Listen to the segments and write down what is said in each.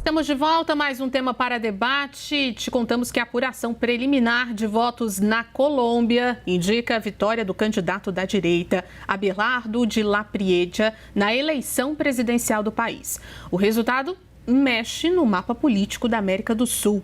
Estamos de volta, mais um tema para debate. Te contamos que a apuração preliminar de votos na Colômbia indica a vitória do candidato da direita, Abelardo de la Prieta, na eleição presidencial do país. O resultado mexe no mapa político da América do Sul.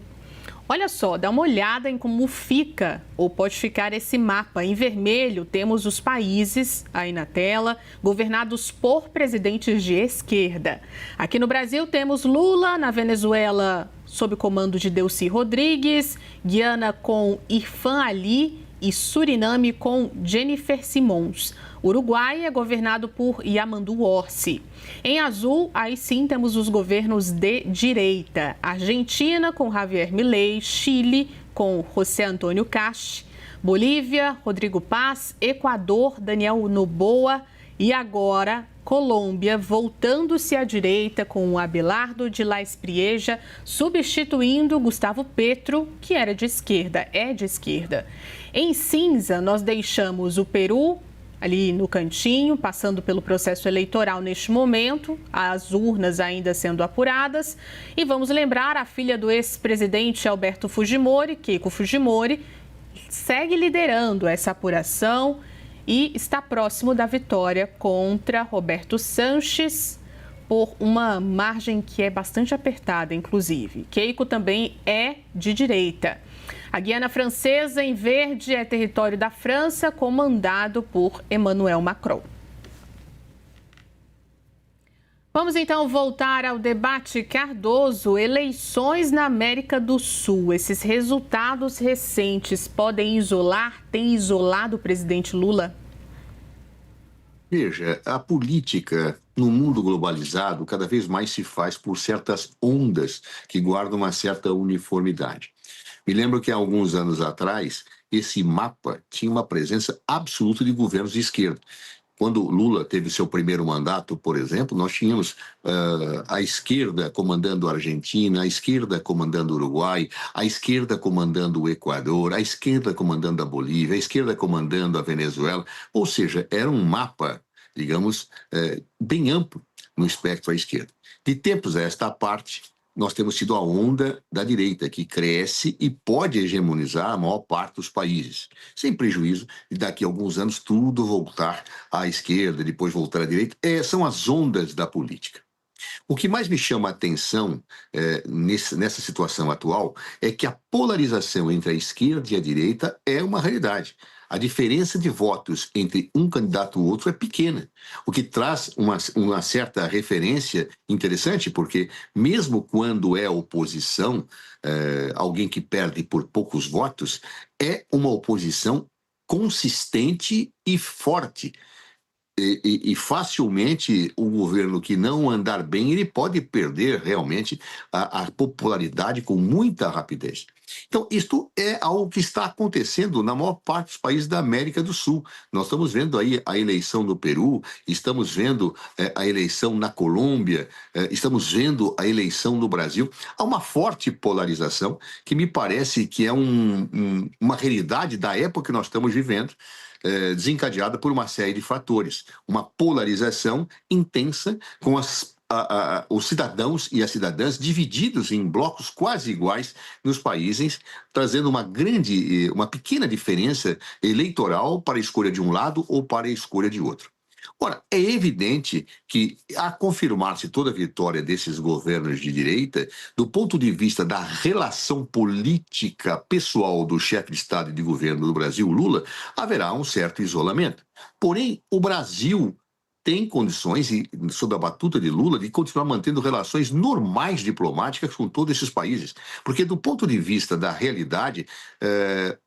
Olha só, dá uma olhada em como fica ou pode ficar esse mapa. Em vermelho temos os países, aí na tela, governados por presidentes de esquerda. Aqui no Brasil temos Lula, na Venezuela sob o comando de Delcy Rodrigues, Guiana com Irfan Ali e Suriname com Jennifer Simons. Uruguai é governado por Yamandu Orsi. Em azul, aí sim temos os governos de direita. Argentina com Javier Milei, Chile com José Antônio Cast, Bolívia, Rodrigo Paz, Equador, Daniel Noboa e agora Colômbia voltando-se à direita com o Abelardo de la Prieta, substituindo Gustavo Petro, que era de esquerda, é de esquerda. Em cinza, nós deixamos o Peru ali no cantinho, passando pelo processo eleitoral neste momento, as urnas ainda sendo apuradas. E vamos lembrar, a filha do ex-presidente Alberto Fujimori, Keiko Fujimori, segue liderando essa apuração e está próximo da vitória contra Roberto Sanches, por uma margem que é bastante apertada, inclusive. Keiko também é de direita. A Guiana Francesa, em verde, é território da França, comandado por Emmanuel Macron. Vamos então voltar ao debate Cardoso. Eleições na América do Sul. Esses resultados recentes podem isolar, têm isolado o presidente Lula? Veja, a política no mundo globalizado cada vez mais se faz por certas ondas que guardam uma certa uniformidade. Me lembro que há alguns anos atrás, esse mapa tinha uma presença absoluta de governos de esquerda. Quando Lula teve seu primeiro mandato, por exemplo, nós tínhamos a esquerda comandando a Argentina, a esquerda comandando o Uruguai, a esquerda comandando o Equador, a esquerda comandando a Bolívia, a esquerda comandando a Venezuela. Ou seja, era um mapa, digamos, bem amplo no espectro à esquerda. De tempos a esta parte, nós temos tido a onda da direita, que cresce e pode hegemonizar a maior parte dos países, sem prejuízo de daqui a alguns anos tudo voltar à esquerda, depois voltar à direita. São as ondas da política. O que mais me chama a atenção nessa situação atual é que a polarização entre a esquerda e a direita é uma realidade. A diferença de votos entre um candidato e o outro é pequena, o que traz uma certa referência interessante, porque mesmo quando é oposição, alguém que perde por poucos votos, é uma oposição consistente e forte. E facilmente o governo que não andar bem, ele pode perder realmente a popularidade com muita rapidez. Então, isto é algo que está acontecendo na maior parte dos países da América do Sul. Nós estamos vendo aí a eleição no Peru, estamos vendo a eleição na Colômbia, estamos vendo a eleição no Brasil. Há uma forte polarização que me parece que é uma realidade da época que nós estamos vivendo, desencadeada por uma série de fatores. Uma polarização intensa com os cidadãos e as cidadãs divididos em blocos quase iguais nos países, trazendo uma pequena diferença eleitoral para a escolha de um lado ou para a escolha de outro. Ora, é evidente que, a confirmar-se toda a vitória desses governos de direita, do ponto de vista da relação política pessoal do chefe de Estado e de governo do Brasil, Lula, haverá um certo isolamento. Porém, o Brasil tem condições, sob a batuta de Lula, de continuar mantendo relações normais diplomáticas com todos esses países. Porque, do ponto de vista da realidade,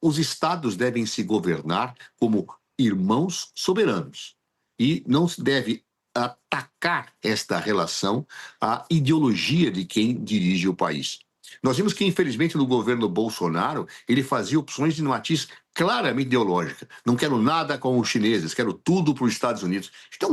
os estados devem se governar como irmãos soberanos. E não se deve atacar esta relação à ideologia de quem dirige o país. Nós vimos que, infelizmente, no governo Bolsonaro, ele fazia opções de matiz claramente ideológica. Não quero nada com os chineses, quero tudo para os Estados Unidos. Isto é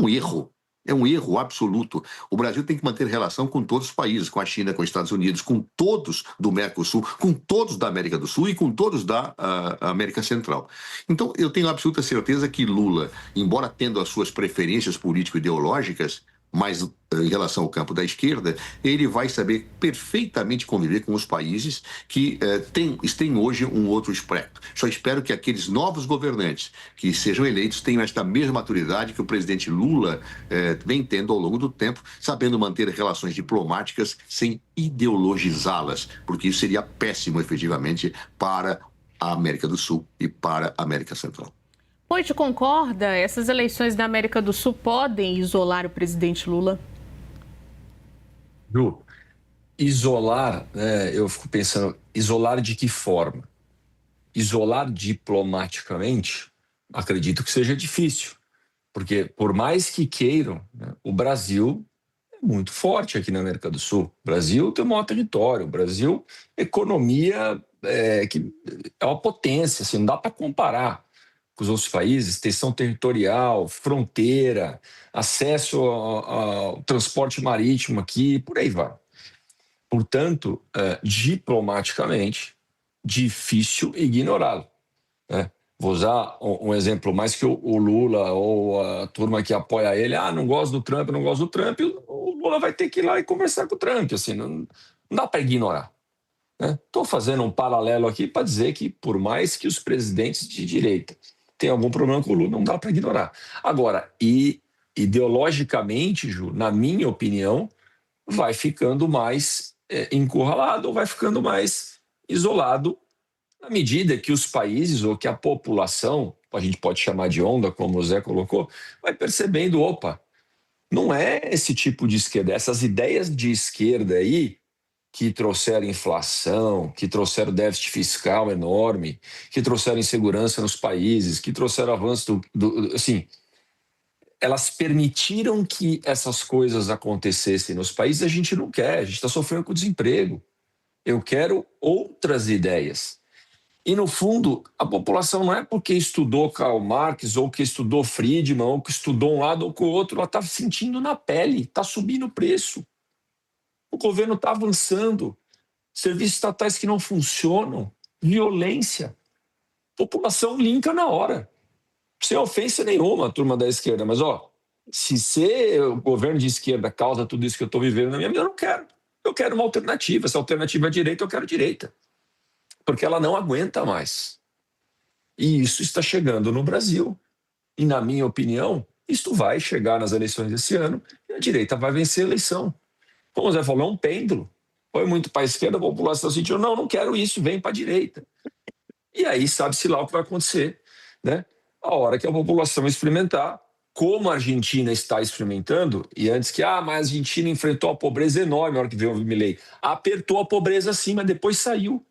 um erro absoluto. O Brasil tem que manter relação com todos os países, com a China, com os Estados Unidos, com todos do Mercosul, com todos da América do Sul e com todos da América Central. Então, eu tenho absoluta certeza que Lula, embora tendo as suas preferências político-ideológicas, mas em relação ao campo da esquerda, ele vai saber perfeitamente conviver com os países que têm hoje um outro espectro. Só espero que aqueles novos governantes que sejam eleitos tenham esta mesma maturidade que o presidente Lula vem tendo ao longo do tempo, sabendo manter relações diplomáticas sem ideologizá-las, porque isso seria péssimo, efetivamente, para a América do Sul e para a América Central. Poit, concorda? Essas eleições da América do Sul podem isolar o presidente Lula? Ju, isolar, né, eu fico pensando, isolar de que forma? Isolar diplomaticamente, acredito que seja difícil, porque por mais que queiram, né, o Brasil é muito forte aqui na América do Sul. O Brasil tem o maior território, o Brasil, economia que é uma potência, assim, não dá para comparar com os outros países, extensão territorial, fronteira, acesso ao transporte marítimo aqui, por aí vai. Portanto, diplomaticamente, difícil ignorá-lo, né? Vou usar um exemplo mais que o Lula ou a turma que apoia ele, não gosto do Trump, não gosto do Trump, o Lula vai ter que ir lá e conversar com o Trump, assim, não dá para ignorar. Estou fazendo um paralelo aqui para dizer que, por mais que os presidentes de direita tenham algum problema com o Lula, não dá para ignorar. Agora, ideologicamente, Ju, na minha opinião, vai ficando mais encurralado ou vai ficando mais isolado na medida que os países ou que a população, a gente pode chamar de onda, como o Zé colocou, vai percebendo, opa, não é esse tipo de esquerda, essas ideias de esquerda aí que trouxeram inflação, que trouxeram déficit fiscal enorme, que trouxeram insegurança nos países, que trouxeram avanço assim, elas permitiram que essas coisas acontecessem nos países. A gente não quer, a gente está sofrendo com desemprego. Eu quero outras ideias. E, no fundo, a população não é porque estudou Karl Marx, ou que estudou Friedman, ou que estudou um lado ou com o outro, ela está sentindo na pele, está subindo o preço. O governo está avançando, serviços estatais que não funcionam, violência. População linka na hora. Sem ofensa nenhuma, turma da esquerda, mas se ser o governo de esquerda causa tudo isso que eu estou vivendo na minha vida, eu não quero. Eu quero uma alternativa. Se a alternativa é direita, eu quero direita. Porque ela não aguenta mais. E isso está chegando no Brasil. E, na minha opinião, isto vai chegar nas eleições desse ano e a direita vai vencer a eleição. Como o Zé falou, é um pêndulo. Foi muito para a esquerda, a população sentiu, não quero isso, vem para a direita. E aí sabe-se lá o que vai acontecer, né? A hora que a população experimentar, como a Argentina está experimentando, e antes que, mas a Argentina enfrentou a pobreza enorme na hora que veio o Milei, apertou a pobreza sim, mas depois saiu.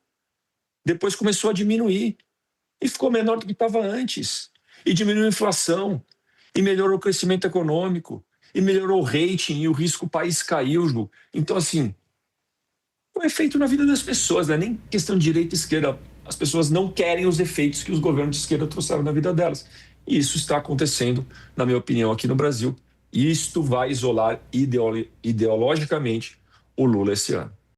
Depois começou a diminuir. E ficou menor do que estava antes. E diminuiu a inflação. E melhorou o crescimento econômico. E melhorou o rating e o risco país caiu, Ju. Então, assim, o efeito na vida das pessoas, não é nem questão de direita e esquerda. As pessoas não querem os efeitos que os governos de esquerda trouxeram na vida delas. E isso está acontecendo, na minha opinião, aqui no Brasil. E isto vai isolar ideologicamente o Lula esse ano.